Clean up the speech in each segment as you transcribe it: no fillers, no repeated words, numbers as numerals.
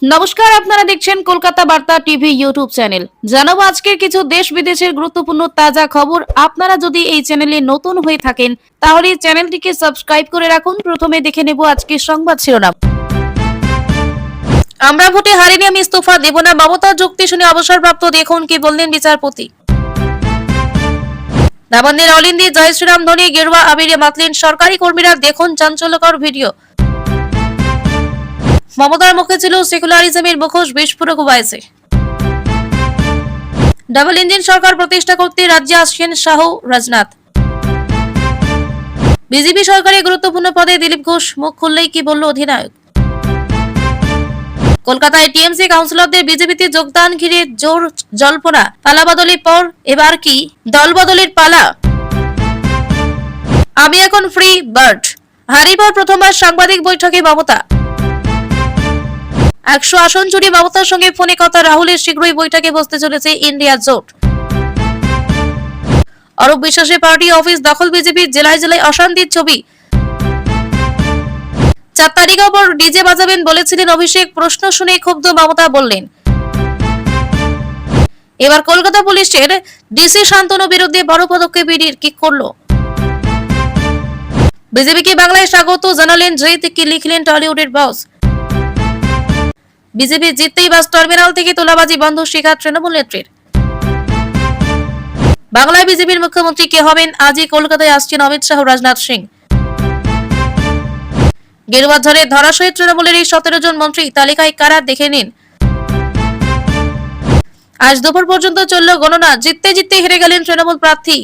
নমস্কার, আপনারা দেখছেন কলকাতা বার্তা টিভি ইউটিউব চ্যানেল। জানাবো আজকের কিছু দেশ বিদেশের গুরুত্বপূর্ণ তাজা খবর। আপনারা যদি এই চ্যানেলে নতুন হয়ে থাকেন তাহলে চ্যানেলটিকে সাবস্ক্রাইব করে রাখুন। প্রথমে দেখে নেব আজকের সংবাদ শিরোনাম। আমরা ভোটে হারিনি, আমি ইস্তফা দেব না, মমতার যুক্তি শুনে অবসরপ্রাপ্ত দেখুন কি বললেন বিচারপতি। নবান্নের অল ইন্ডিয়া জয় শ্রীরাম ধ্বনি গেরুয়া আবিরে মাতলেন সরকারি কর্মীরা, দেখুন চাঞ্চল্যকর ভিডিও। মমতার মুখে ছিল সেকুলারিজমের মুখোশ, বিস্ফোরক ওয়াইসে। ডাবল ইঞ্জিন সরকার প্রতিষ্ঠা করতে রাজ্যে আসছেন শাহ রাজনাথ। বিজেপি সরকারের গুরুত্বপূর্ণ পদে দিলীপ ঘোষ, মুখ খুললেই কি বলল অধিনায়ক। কলকাতায় টিএমসি কাউন্সিলরদের বিজেপিতে যোগদান ঘিরে জোর জল্পনা, পালাবদলের পর এবার কি দল বদলের পালা। আমি এখন ফ্রি বার্ড, হারিবার প্রথমবার সাংবাদিক বৈঠকে মমতা। 100 আসন জুড়ে মমতার সঙ্গে ফোনে কথা রাহুলের, শীঘ্রই বৈঠকে বসতে চলেছে ইন্ডিয়া জোট। অরূপ বিশ্বাসের পার্টি অফিস দখল বিজেপির, জেলায় জেলায় অশান্তির ছবি। 4 তারিখের পর ডিজে বাজাবেন বলেছিলেন অভিষেক, প্রশ্ন শুনে ক্ষুব্ধ মমতা বললেন। এবার কলকাতা পুলিশের ডিসি শান্তনু বিরুদ্ধে বড় পদক্ষেপ ইডির, কি করলো। বিজেপিকে বাংলায় স্বাগত জানালেন জিত, কি লিখলেন টলিউডের বস। বিজেপি জিততেই বাস টার্মিনাল থেকে তোলাবাজি বন্ধ, শিখা তৃণমূল নেত্রীর। বাংলায় বিজেপির মুখ্যমন্ত্রী কে হবেন, আজই কলকাতায় আসছেন অমিত শাহ, রাজনাথ সিং। গেরুয়া ঝড়ে ধরাশয়ী তৃণমূলের এই 17 জন মন্ত্রী, তালিকায় কারা দেখে নিন। আজ দুপুর পর্যন্ত চলল গণনা, জিততে জিততে হেরে গেলেন তৃণমূল প্রার্থী।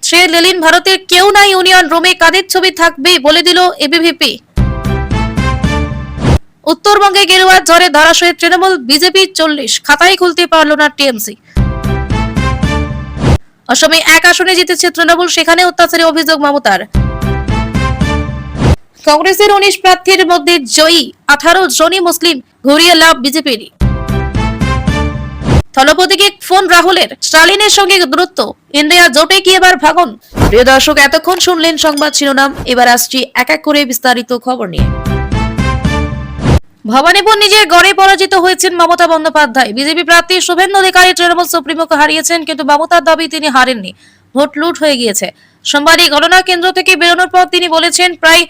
সে লেলিন ভারতের কেউ নাই ইউনিয়ন রুমে, কাদের ছবি থাকবে বলে দিল এবিভিপি। উত্তরবঙ্গে গেরুয়া ঝড়ে ধরাশয়ী তৃণমূল, বিজেপি 40, খাতায় খুলতে পারল না টিএমসি। অসমে 1 আসনে জিতেছে তৃণমূল, সেখানে অত্যাচারের অভিযোগ মমতার। কংগ্রেসের 19 প্রার্থীর মধ্যে জয়ী 18 জনই মুসলিম, ঘুরিয়ে লাভ বিজেপির। থলপতিকে ফোন রাহুলের, স্টালিনের সঙ্গে দূরত্ব, ইন্ডিয়া জোটে কি এবার ভাগন। প্রিয় দর্শক, এতক্ষণ শুনলেন সংবাদ শিরোনাম, এবার আসছি এক এক করে বিস্তারিত খবর নিয়ে। ভবানীপুর নিজের গড়ে পরাজিত হয়েছেন মমতা বন্দ্যোপাধ্যায়। বিজেপি প্রার্থী শুভেন্দু অধিকারী তৃণমূল সুপ্রিমোকে হারিয়েছেন, কিন্তু মমতার দাবি তিনি হারেননি, ভোট লুট হয়ে গিয়েছে। সোমবারই গণনা কেন্দ্র থেকে বেরোনোর পর তিনি বলেছেন প্রায়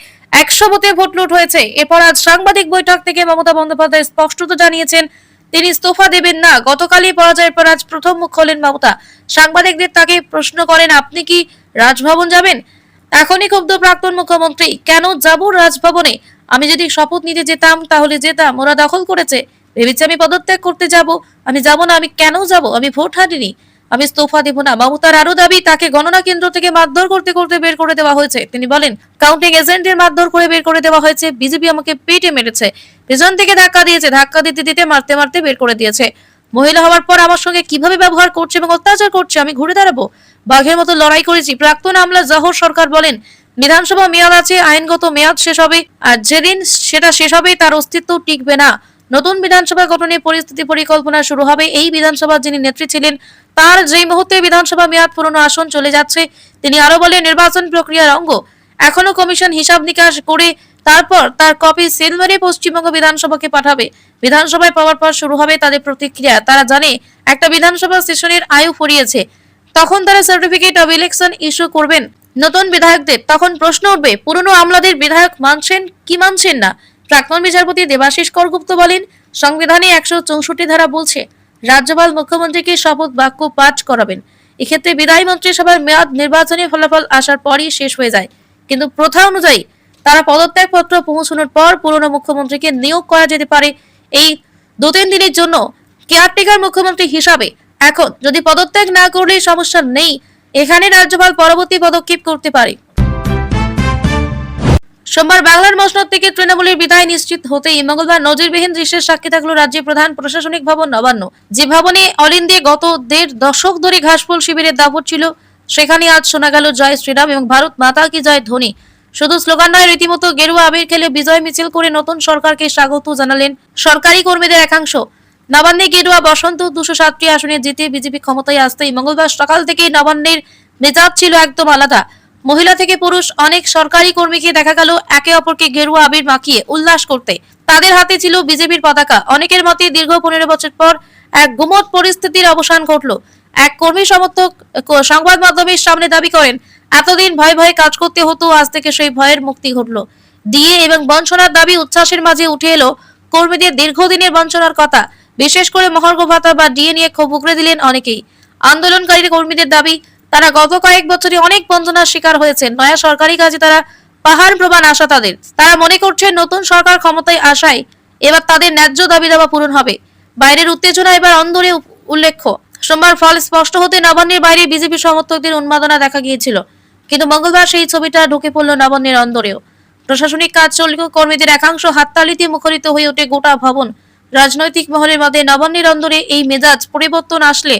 100 বুথে ভোট লুট হয়েছে। এরপর আজ সাংবাদিক বৈঠক থেকে মমতা বন্দ্যোপাধ্যায় স্পষ্টত জানিয়েছেন তিনি ইস্তফা দেবেন না। গতকালই পরাজয়ের পর আজ প্রথম মুখ খোলেন মমতা। সাংবাদিকদের তাকে প্রশ্ন করেন, আপনি কি রাজভবন যাবেন। এখনই ক্ষুব্ধ প্রাক্তন মুখ্যমন্ত্রী, কেন যাব রাজভবনে, আমি যদি শপথ নিতে যেতাম তাহলে যেতাম, ওরা দখল করেছে, ভেবেছি আমি পদত্যাগ করতে যাব, আমি যাব না। আমি কেন যাব, আমি ভোট হারিনি, আমি ইস্তফা দেব না। মমতার আরো দাবি, তাকে গণনা কেন্দ্র থেকে মারধর করতে করতে বের করে দেওয়া হয়েছে। তিনি বলেন, কাউন্টিং এজেন্টের মারধর করে বের করে দেওয়া হয়েছে, বিজেপি আমাকে পেটে মেরেছে, পেছন থেকে ধাক্কা দিয়েছে, ধাক্কা দিতে দিতে মারতে মারতে বের করে দিয়েছে। মহিলা হওয়ার পর আমার সঙ্গে কিভাবে ব্যবহার করছে এবং অত্যাচার করছে, আমি ঘুরে দাঁড়াবো, বাঘের মতো লড়াই করেছি। প্রাক্তন আমলা জহর সরকার বলেন, বিধানসভা মেয়াদ আছে, আইনগত মেয়াদ শেষ হবে, আর যেদিন সেটা শেষ হবে তার অস্তিত্ব টিকবে না। নতুন বিধানসভা গঠনের পরিস্থিতি পরিকল্পনা শুরু হবে। এই বিধানসভার যিনি নেত্রী ছিলেন তার যেই মুহূর্তে বিধানসভা মেয়াদ পুরনো আসন চলে যাচ্ছে, তিনি আরো বলেন, নির্বাচন প্রক্রিয়ার অঙ্গ, এখনো কমিশন হিসাব নিকাশ করে তারপর তার কপি সিল মেরে পশ্চিমবঙ্গ বিধানসভাকে পাঠাবে। বিধানসভায় পাওয়ার পর শুরু হবে তাদের প্রতিক্রিয়া। তারা জানে একটা বিধানসভা সেশনের আয়ু ফুরিয়েছে, তখন তারা সার্টিফিকেট অব ইলেকশন ইস্যু করবেন নতুন বিধায়কদের। তখন প্রশ্ন উঠবে, পুরনো আমলাদের বিধায়ক মানছেন কি মানছেন না। প্রাক্তন বিচারপতি দেবাশিস করগুপ্ত বলেন, সংবিধানে 164 ধারা বলছে রাজ্যপাল মুখ্যমন্ত্রীকে শপথ বাক্য পাঠ করাবেন। এক্ষেত্রে বিদায়ী মন্ত্রিসভার মেয়াদ নির্বাচনী ফলাফল আসার পরই শেষ হয়ে যায়, কিন্তু প্রথা অনুযায়ী তারা পদত্যাগপত্র পৌঁছানোর পর পুরনো মুখ্যমন্ত্রীকে নিয়োগ করা যেতে পারে এই 2-3 দিনের জন্য কেয়ারটেকার মুখ্যমন্ত্রী হিসাবে। এখন যদি পদত্যাগ না করলে সমস্যা নেই, এখানে রাজ্যপাল পরবর্তী পদক্ষেপ করতে পারে। সোমবার বাংলার মসনদ থেকে তৃণমূলের বিদায় নিশ্চিত হতেই মঙ্গলবার নজিরবিহীন দৃশ্যের সাক্ষী থাকলো রাজ্যের প্রধান প্রশাসনিক ভবন নবান্ন। যে ভবনে অল ইন্ডিয়া গত 1.5 দশক ধরে ঘাসফুল শিবিরের দাপট ছিল, সেখানে আজ শোনা গেল জয় শ্রীরাম এবং ভারত মাতা কি জয় ধ্বনি। শুধু স্লোগান নয়, রীতিমতো গেরুয়া আবির খেলে বিজয় মিছিল করে নতুন সরকারকে স্বাগত জানালেন সরকারি কর্মীদের একাংশ। নবান্নে গেরুয়া বসন্ত 207টি আসনে জিতে বিজেপি ক্ষমতায় আসতেই মঙ্গলবার সকাল থেকে নবান্নের মেজাজ ছিল একদম আলাদা। মহিলা থেকে পুরুষ অনেক সরকারি কর্মীকে দেখা গেল একে অপরকে গেরুয়া আবির মাখিয়ে উল্লাস করতে। তাদের হাতে ছিল বিজেপির পতাকা। অনেকের মতে দীর্ঘ 15 বছর পর এক গুমোট পরিস্থিতির অবসান ঘটল। এক কর্মী সমর্থক সংবাদ মাধ্যমের সামনে দাবি করেন, এতদিন ভয়ে ভয়ে কাজ করতে হতো, আজ থেকে সেই ভয়ের মুক্তি ঘটল। ডিএ এবং বঞ্চনার দাবি উচ্ছ্বাসের মাঝে উঠে এলো কর্মীদের দীর্ঘদিনের বঞ্চনার কথা। বিশেষ করে মহার্ঘ ভাতা বা ডিএ নিয়ে ক্ষোভ উগরে দিলেন অনেকেই। আন্দোলনকারী কর্মীদের দাবি, তারা গত কয়েক বছরে অনেক বঞ্চনার শিকার হয়েছেন। নয়া সরকারি কাজে তারা পাহাড় প্রমাণ আশা তাদের। তারা মনে করছেন নতুন সরকার ক্ষমতায় আসায় এবার তাদের ন্যায্য দাবি দাবা পূরণ হবে। বাইরের উত্তেজনা এবার অন্দরে উল্লেখ্য। সোমবার ফল স্পষ্ট হতে নবান্নের বাইরে বিজেপি সমর্থকদের উন্মাদনা দেখা গিয়েছিল, কিন্তু মঙ্গলবার সেই ছবিটা ঢুকে পড়ল নবান্নের অন্দরেও। প্রশাসনিক কাজ চললেও কর্মীদের একাংশ হাততালিতে মুখরিত হয়ে ওঠে গোটা ভবন। রাজনৈতিক মহলের মধ্যে নবান্নের অন্দরে এই মেজাজ পরিবর্তন আসলে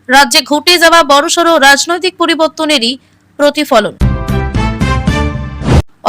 রাজ্যে ঘটে যাওয়া বড়সড় রাজনৈতিক পরিবর্তনেরই প্রতিফলন।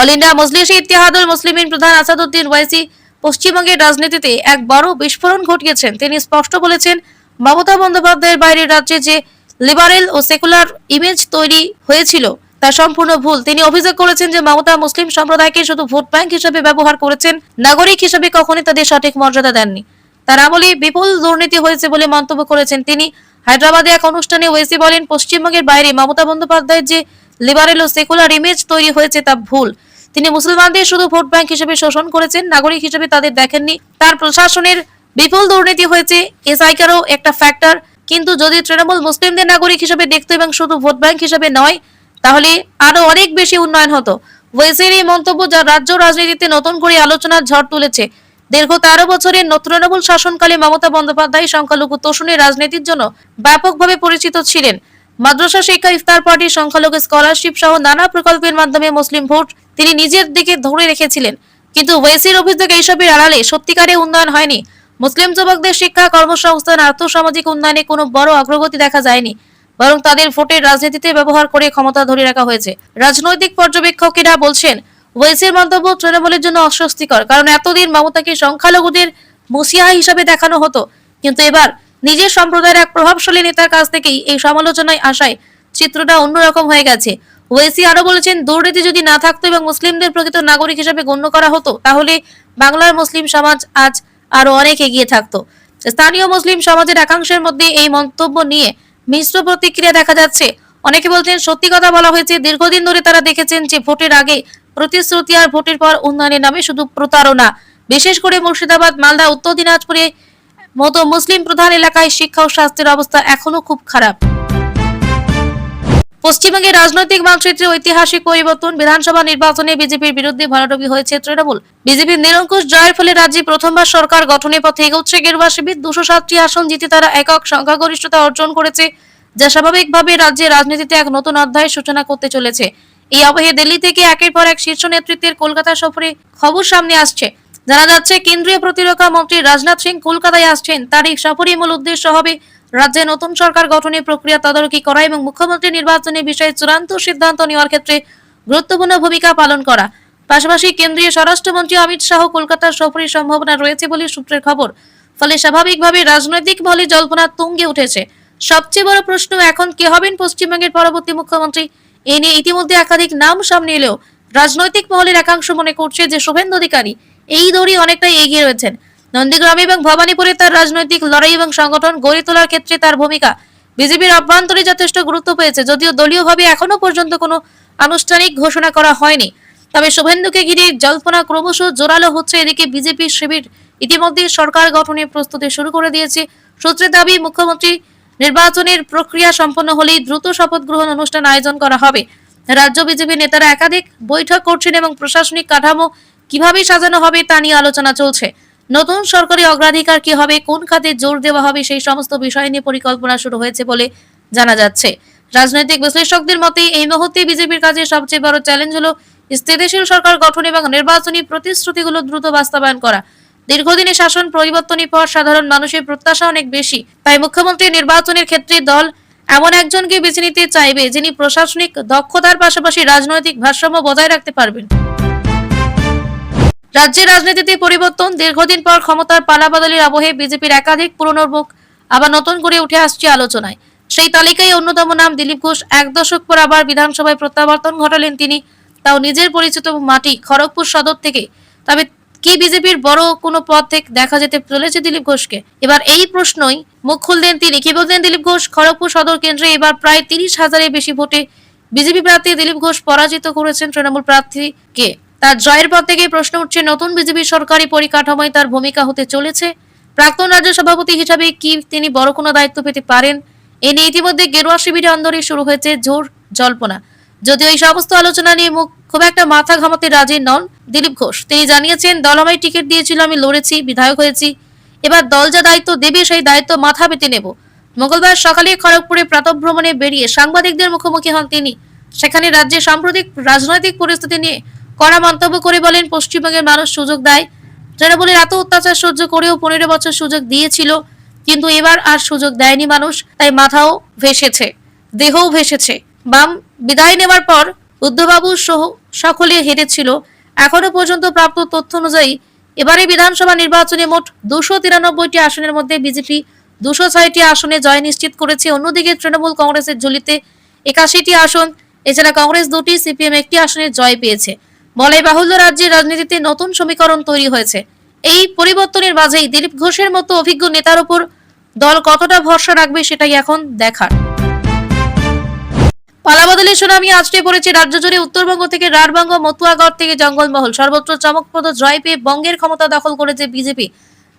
অল ইন্ডিয়া মজলিসে ইত্তেহাদুল মুসলিমিন প্রধান আসাদুদ্দিন ওয়াইসি পশ্চিমবঙ্গের রাজনীতিতে এক বড় বিস্ফোরণ ঘটিয়েছেন। তিনি স্পষ্ট বলেছেন, মমতা বন্দ্যোপাধ্যায়ের বাইরের রাজ্যে যে লিবারেল ও সেকুলার ইমেজ তৈরি হয়েছিল তা সম্পূর্ণ ভুল। তিনি অভিযোগ করেছেন যে মমতা মুসলিম সম্প্রদায়কে শুধু ভোট ব্যাংক হিসেবে ব্যবহার করেছেন, নাগরিক হিসেবে কখনোই তাদের সঠিক মর্যাদা দেননি। তার আমলে বিপুল দুর্নীতি হয়েছে বলে মন্তব্য করেছেন তিনি। হায়দ্রাবাদে এক অনুষ্ঠানে ওয়েসি বলেন, পশ্চিমবঙ্গের বাইরে মমতা বন্দ্যোপাধ্যায়ের যে লিবারেল ও সেকুলার ইমেজ তৈরি হয়েছে তা ভুল। তিনি মুসলমানদের শুধু ভোট ব্যাংক হিসেবে শোষণ করেছেন, নাগরিক হিসেবে তাদের দেখেননি। তার প্রশাসনের বিপুল দুর্নীতি হয়েছে, এসআইকারও একটা ফ্যাক্টর। কিন্তু যদি তৃণমূল মুসলিমদের নাগরিক হিসেবে দেখত এবং শুধু ভোট ব্যাংক হিসেবে নয়, তাহলে আরো অনেক বেশি উন্নয়ন হতো। ওয়েসির এই মন্তব্য যা রাজ্য রাজনীতিতে নতুন করে আলোচনার ঝড় তুলেছে। দীর্ঘ 13 বছরের তৃণমূল শাসনকালে মমতা বন্দ্যোপাধ্যায় সংখ্যালঘু তোষণের রাজনীতির জন্য ব্যাপকভাবে পরিচিত ছিলেন। মাদ্রাসা শিক্ষা, ইফতার পার্টি, সংখ্যালঘু স্কলারশিপ সহ নানা প্রকল্পের মাধ্যমে মুসলিম ভোট তিনি নিজের দিকে ধরে রেখেছিলেন। কিন্তু ওয়েসির অভিযোগ, এইসবের আড়ালে সত্যিকারে উন্নয়ন হয়নি। মুসলিম যুবকদের শিক্ষা, কর্মসংস্থান, আর্থসামাজিক উন্নয়নে কোনো বড় অগ্রগতি দেখা যায়নি, বরং তাদের ভোটের রাজনীতিতে ব্যবহার করে ক্ষমতা ধরে রাখা হয়েছে। রাজনৈতিক পর্যবেক্ষকেরা বলছেন, ওয়েসির মন্তব্য তৃণমূলের জন্য অস্বস্তিকর, কারণ এতদিন মমতাকে সংখ্যালঘুদের মুসিয়া হিসাবে দেখানো হতো, কিন্তু এবার নিজের সম্প্রদায়ের এক প্রভাবশালী নেতার কাছ থেকেই এই সমালোচনায় আসায় চিত্রটা অন্যরকম হয়ে গেছে। ওয়েসি আরো বলেছেন, দুর্নীতি যদি না থাকতো এবং মুসলিমদের প্রকৃত নাগরিক হিসেবে গণ্য করা হতো, তাহলে বাংলার মুসলিম সমাজ আজ আরো অনেক এগিয়ে থাকতো। স্থানীয় মুসলিম সমাজের একাংশের মধ্যে এই মন্তব্য নিয়ে মিশ্র প্রতিক্রিয়া দেখা যাচ্ছে। অনেকে বলছেন, সত্যি কথা বলা হয়েছে। দীর্ঘদিন ধরে তারা দেখেছেন যে ভোটের আগে প্রতিশ্রুতি আর ভোটের পর উন্নয়নের নামে শুধু প্রতারণা। বিশেষ করে মুর্শিদাবাদ, মালদা, উত্তর দিনাজপুরে মতো মুসলিম প্রধান এলাকায় শিক্ষা ও স্বাস্থ্যের অবস্থা এখনো খুব খারাপ। পশ্চিমবঙ্গের রাজনৈতিক মানচিত্রে ঐতিহাসিক পরিবর্তন। বিধানসভা নির্বাচনে বিজেপির বিরুদ্ধে ভরাডুবি হয়েছে তৃণমূল। বিজেপির নিরঙ্কুশ জয়ের ফলে রাজ্যে প্রথমবার সরকার গঠনের পথে এগোচ্ছে গেরুয়া শিবির। 207টি আসন জিতে তারা একক সংখ্যাগরিষ্ঠতা অর্জন করেছে, যা স্বাভাবিকভাবে রাজ্যের রাজনীতিতে এক নতুন অধ্যায়ের সূচনা করতে চলেছে। এই আবহে দিল্লি থেকে একের পর এক শীর্ষ নেতৃত্বের কলকাতা সফরে খবর সামনে আসছে। জানা যাচ্ছে, কেন্দ্রীয় প্রতিরক্ষা মন্ত্রী রাজনাথ সিং কলকাতায় আসছেন। তার এই সফরের মূল উদ্দেশ্য হবে রাজ্যে নতুন সরকার গঠনের প্রক্রিয়া তদারকি করা এবং মুখ্যমন্ত্রী নির্বাচনের বিষয়ে চূড়ান্ত সিদ্ধান্ত নেওয়ার ক্ষেত্রে গুরুত্বপূর্ণ ভূমিকা পালন করা। পাশাপাশি কেন্দ্রীয় স্বরাষ্ট্রমন্ত্রী অমিত শাহ কলকাতার সফরের সম্ভাবনা রয়েছে বলে সূত্রের খবর। ফলে স্বাভাবিকভাবে রাজনৈতিক মহলে জল্পনা তুঙ্গে উঠেছে। সবচেয়ে বড় প্রশ্ন, এখন কে হবেন পশ্চিমবঙ্গের পরবর্তী মুখ্যমন্ত্রী? এ নিয়ে ইতিমধ্যে একাধিক নাম সামনে এলেও রাজনৈতিক মহলের একাংশ মনে করছে যে শুভেন্দু অধিকারী এই দৌড়ে অনেকটাই এগিয়ে রয়েছেন। নন্দীগ্রাম এবং ভবানীপুরে তার রাজনৈতিক লড়াই এবং সংগঠন গড়ে তোলার ক্ষেত্রে তার ভূমিকা বিজেপির অভ্যন্তরে যথেষ্ট গুরুত্ব পেয়েছে, যদিও দলীয়ভাবে এখনো পর্যন্ত কোনো আনুষ্ঠানিক ঘোষণা করা হয়নি। তবে শুভেন্দুকে ঘিরে জল্পনা ক্রমশ জোরালো হচ্ছে। এদিকে বিজেপি শিবির ইতিমধ্যে সরকার গঠনের প্রস্তুতি শুরু করে দিয়েছে। সূত্রের দাবি, মুখ্যমন্ত্রী নির্বাচনের প্রক্রিয়া সম্পন্ন হলেই দ্রুত শপথ গ্রহণ অনুষ্ঠান আয়োজন করা হবে। রাজ্য বিজেপি নেতারা একাধিক বৈঠক করছেন এবং প্রশাসনিক কাঠামো কিভাবে সাজানো হবে তা নিয়ে আলোচনা চলছে। নতুন সরকারি অগ্রাধিকার কি হবে, কোন খাতে জোর দেওয়া হবে, সেই সমস্ত বিষয় নিয়ে পরিকল্পনা শুরু হয়েছে বলে জানা যাচ্ছে। রাজনৈতিক বিশ্লেষকদের মতে এই মুহূর্তে বিজেপির কাছে সবচেয়ে বড় চ্যালেঞ্জ হলো স্থিতিশীল সরকার গঠন এবং নির্বাচনী প্রতিশ্রুতিগুলো দ্রুত বাস্তবায়ন করা। দীর্ঘদিনের শাসন পরিবর্তনের পর সাধারণ মানুষের প্রত্যাশা অনেক বেশি। তাই মুখ্যমন্ত্রী নির্বাচনের ক্ষেত্রে দল এমন একজনকে বেছে নিতে চাইবে যিনি প্রশাসনিক দক্ষতার পাশাপাশি রাজনৈতিক ভারসাম্য বজায় রাখতে পারবেন। রাজ্যের রাজনীতিতে পরিবর্তন। দীর্ঘদিন পর ক্ষমতার পালাবদলের আবহে বিজেপির একাধিক পুরনো মুখ আবার নতুন করে উঠে আসছে আলোচনায়। সেই তালিকায় অন্যতম নাম দিলীপ ঘোষ। 1 দশক পর আবার বিধানসভায় প্রত্যাবর্তন ঘটালেন তিনি, তাও নিজের পরিচিত মাটি খড়গপুর সদর থেকে। তবে কি বিজেপির বড় কোনো পদ থেকে দেখা যেতে চলেছে দিলীপ ঘোষকে? এবার এই প্রশ্নই মুখ খুললেন তিনি। কি বললেন দিলীপ ঘোষ? খড়গপুর সদর কেন্দ্রে এবার প্রায় 30,000-এর বেশি ভোটে বিজেপি প্রার্থী দিলীপ ঘোষ পরাজিত করেছেন তৃণমূল প্রার্থীকে। তার জয়ের পর থেকে প্রশ্ন উঠছে, নতুন বিজেপি সরকারি পরিকাঠামোয় তার ভূমিকা হতে চলেছে। প্রাক্তন রাজ্য সভাপতি হিসাবে কি তিনি বড় কোনো দায়িত্ব পেতে পারেন? এ নিয়ে ইতিমধ্যে গেরুয়া শিবিরে অন্দরে শুরু হয়েছে জোর জল্পনা। যদিও এই সমস্ত আলোচনা নিয়ে খুব একটা মাথা ঘামাতে রাজি নন দিলীপ ঘোষ। তিনি জানিয়েছেন, দল আমায় টিকিট দিয়েছিল, আমি লড়েছি, বিধায়ক হয়েছি, এবার দল যা দায়িত্ব দেবে সেই দায়িত্ব মাথা পেতে নেব। মঙ্গলবার সকালে খড়গপুরে প্রাতঃভ্রমণে বেরিয়ে সাংবাদিকদের মুখোমুখি হন তিনি। সেখানে রাজ্যের সাম্প্রতিক রাজনৈতিক পরিস্থিতি নিয়ে কড়া মন্তব্য করে বলেন, পশ্চিমবঙ্গের মানুষ সুযোগ দেয়। তৃণমূলের এত অত্যাচার সহ্য করেও 15 বছর সুযোগ দিয়েছিল, কিন্তু এবার আর সুযোগ দেয়নি মানুষ, তাই মাথাও ভেসেছে, দেহও ভেসেছে। বাম বিদায় নেওয়ার পর বুদ্ধবাবু সহ সকলে হেরেছিল। এখনো পর্যন্ত প্রাপ্ত তথ্য অনুযায়ী এবারে বিধানসভা নির্বাচনে মোট 293টি আসনের মধ্যে বিজেপি 206টি আসনে জয় নিশ্চিত করেছে। অন্যদিকে তৃণমূল কংগ্রেসের ঝুলিতে 81টি আসন, এছাড়া কংগ্রেস 2টি, সিপিএম 1টি আসনে জয় পেয়েছে। বলাই বাহুল্য, রাজ্যের রাজনীতিতে নতুন সমীকরণ তৈরি হয়েছে। এই পরিবর্তনের মাঝেই দিলীপ ঘোষের মতো অভিজ্ঞ নেতার উপর দল কতটা ভরসা রাখবে সেটাই এখন দেখার। পালাবদলের সুনামি আছড়ে পড়েছে রাজ্য জুড়ে। উত্তরবঙ্গ থেকে রাঢ়বঙ্গ, মতুয়াগড় থেকে জঙ্গলমহল, সর্বত্র চমকপ্রদ জয় পেয়ে বঙ্গের ক্ষমতা দখল করেছে বিজেপি।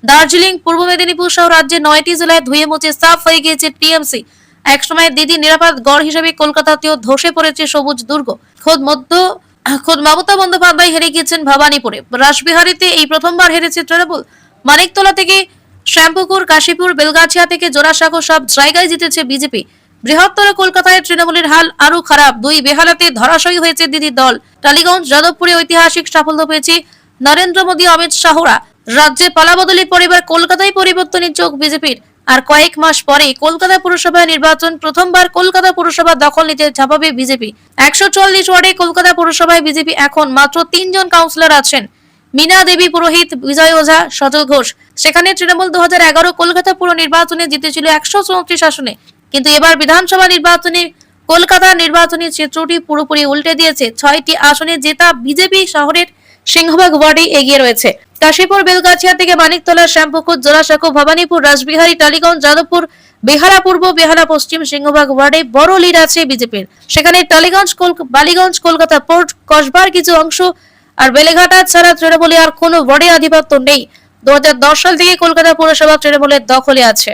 দার্জিলিং, পূর্ব মেদিনীপুর সহ রাজ্যের 9টি জেলায় ধুয়ে মুছে সাফ হয়ে গিয়েছে টিএমসি। একসময় দিদি নিরাপদ গড় হিসেবে কলকাতাতেও ধসে পড়েছে সবুজ দুর্গ। খোদ মমতা বন্দ্যোপাধ্যায় হেরে গিয়েছেন ভবানীপুরে। রাসবিহারীতে এই প্রথমবার হেরেছে তৃণমূল। মানিকতলা থেকে শ্যামপুকুর, কাশীপুর, বেলগাছিয়া থেকে জোড়াসাঁকো সব জায়গায় জিতেছে বিজেপি। বৃহত্তর কলকাতায় তৃণমূলের হাল আরো খারাপ। 2 বেহালাতে ধরাশয়ী হয়েছে দিদির দল। টালিগঞ্জ, যাদবপুরে ঐতিহাসিক সাফল্য পেয়েছে নরেন্দ্র মোদী, অমিত শাহরা। রাজ্যে পালাবদলের পরিবার কলকাতায় পরিবর্তনের চোখ বিজেপির। আর কয়েক মাস পরে কলকাতা পুরসভা নির্বাচন, প্রথমবার কলকাতা পুরসভা দখল নিতে ঝাঁপাবে বিজেপি। 144 ওয়ার্ডে কলকাতা পুরসভায় বিজেপি এখন মাত্র 3 জন কাউন্সিলর আছেন, মীনা দেবী পুরোহিত, বিজয় ওঝা, সজল ঘোষ। সেখানে তৃণমূল 2011 কলকাতা পুর নির্বাচনে জিতেছিল 134 আসনে, কিন্তু এবার বিধানসভা নির্বাচনে কলকাতা নির্বাচনী চিত্রটি পুরোপুরি উল্টে দিয়েছে। 6টি আসনে জেতা বিজেপি শহরের সিংহভাগ ওয়ার্ডে এগিয়ে রয়েছে। কাশীপুর, বেলগাছিয়া থেকে মানিকতলা, শ্যামপুকুর, জোড়াসাঁকো, ভবানীপুর, রাসবিহারী, টালিগঞ্জ, যাদবপুর, বেহালা পূর্ব, বেহালা পশ্চিম সিংহভাগ ওয়ার্ডে বড় লিড আছে বিজেপির। সেখানে টালিগঞ্জ, বালিগঞ্জ, কলকাতা পোর্ট, কসবার কিছু অংশ আর বেলেঘাটা ছাড়া তৃণমূলে আর কোনো ওয়ার্ডে আধিপত্য নেই। 2010 সাল থেকে কলকাতা পুরসভা তৃণমূলের দখলে আছে।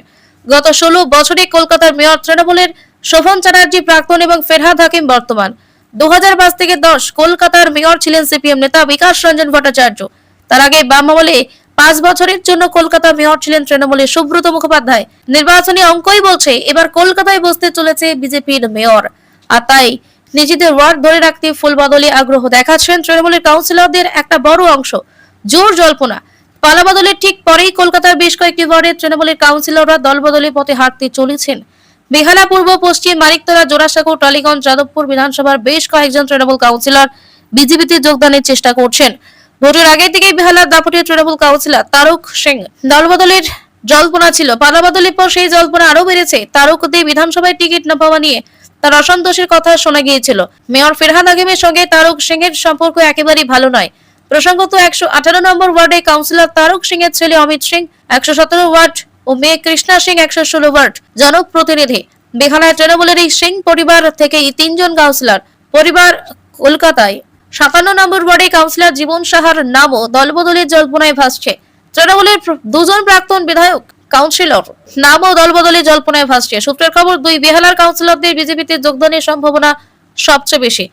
গত 16 বছরে কলকাতার মেয়র তৃণমূলের শোভন চ্যাটার্জি প্রাক্তন এবং ফেরহাদ হাকিম বর্তমান। 2005 থেকে 10 কলকাতার মেয়র ছিলেন সিপিএম নেতা বিকাশ রঞ্জন ভট্টাচার্য। তার আগে বাম আমলে 5 বছরের জন্য কলকাতা মেয়র ছিলেন তৃণমূলের সুব্রত মুখোপাধ্যায়। নির্বাচনী অঙ্কই বলছে এবার কলকাতায় বসতে চলেছে বিজেপির মেয়র। আর তাই নিজেদের ওয়ার্ড ধরে রাখতে ফুল বদলে আগ্রহ দেখাচ্ছেন তৃণমূলের কাউন্সিলরদের একটা বড় অংশ। জোর জল্পনা, পালাবদলের ঠিক পরেই কলকাতার বেশ কয়েকটি ওয়ার্ডের তৃণমূলের কাউন্সিলররা দলবদলে পথে হাঁটতে চলেছেন। বেহালা পূর্ব, পশ্চিম, মানিকতলা, জোড়াসাঁকো, টালিগঞ্জ, যাদবপুর বিধানসভার বেশ কয়েকজন তৃণমূল কাউন্সিলর বিজেপিতে যোগদানের চেষ্টা করছেন। ভোটের আগে থেকেই বেহালার দাপুটে তৃণমূল কাউন্সিলর তারক সিং দলবদলের জল্পনা ছিল। পালাবদলের পর সেই জল্পনা আরো বেড়েছে। তারক দে বিধানসভায় টিকিট না পাওয়া নিয়ে তার অসন্তোষের কথা শোনা গিয়েছিল। মেয়র ফেরহাদ হাকিমের সঙ্গে তারক সিং এর সম্পর্ক একেবারেই ভালো নয়। প্রসঙ্গত 118 নম্বর ওয়ার্ডে কাউন্সিলর তারক সিং এর ছেলে অমিত সিং, 117 ওয়ার্ড ও মেয়ে কৃষ্ণা সিং 116 ওয়ার্ড জনপ্রতিনিধি। বেহালায় তৃণমূলের এই সিং পরিবার থেকে 3 জন কাউন্সিলর পরিবার। কলকাতায় 57 নম্বর ওয়ার্ডে কাউন্সিলর জীবন সাহার নামও দলবদলের জল্পনায় ভাসছে। তৃণমূলের 2 জন প্রাক্তন বিধায়ক কাউন্সিলর নামও দলবদলের জল্পনায় ভাসছে। সূত্রের খবর, 2 বেহালার কাউন্সিলরদের বিজেপিতে যোগদানের সম্ভাবনা সবচেয়ে বেশি।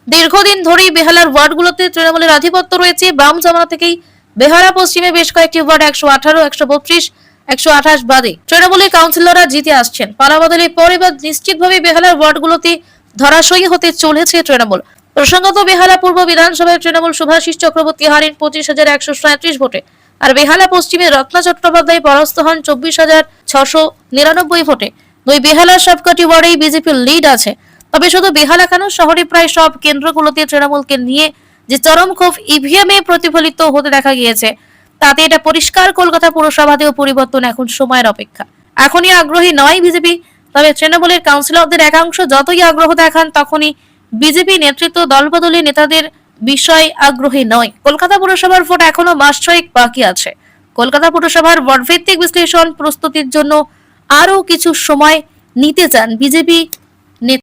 দীর্ঘদিন ধরেই বেহালার ওয়ার্ডগুলোতে তৃণমূলের আধিপত্য রয়েছে। বাম জামানা থেকেই বেহালা পশ্চিমে বেশ কয়েকটি ওয়ার্ড 118, 132, 128 বাদে তৃণমূলের কাউন্সিলররা জিতে আসছেন। পালাবদলের পর এবার নিশ্চিতভাবে বেহালার ওয়ার্ডগুলোতে ধরাশয়ী হতে চলেছে তৃণমূল। প্রসঙ্গত, বেহালা পূর্ব বিধানসভায় তৃণমূল সুভাষিস চক্রবর্তী হারেন 25,137 ভোটে, আর বেহালা পশ্চিমে রত্না চট্টোপাধ্যায় পরাস্ত হন 24,699 ভোটে। 2 বেহালার সবকটি ওয়ার্ডেই বিজেপির লিড আছে। তবে শুধু বেহালা কেন, শহরে প্রায় সব কেন্দ্রগুলোতে তৃণমূলকে নিয়ে যে চরম ক্ষোভ ইভিএমে প্রতিফলিত হতে দেখা গিয়েছে, তাতে এটা পরিষ্কার কলকাতা পুরসভাতেও পরিবর্তন এখন সময়ের অপেক্ষা। এখনই আগ্রহী নয় বিজেপি, তবে তৃণমূলের কাউন্সিলরদের একাংশ যতই আগ্রহ দেখান তখনই বিজেপি নেতৃত্ব দলবদলী নেতাদের বিষয় আগ্রহী নয়। কলকাতা পুরসভার ভোট এখনো মাস ছয়েক বাকি আছে। কলকাতা পুরসভার ভোট ভিত্তিক বিশ্লেষণ প্রস্তুতির জন্য আরও কিছু সময় নিতে চান বিজেপি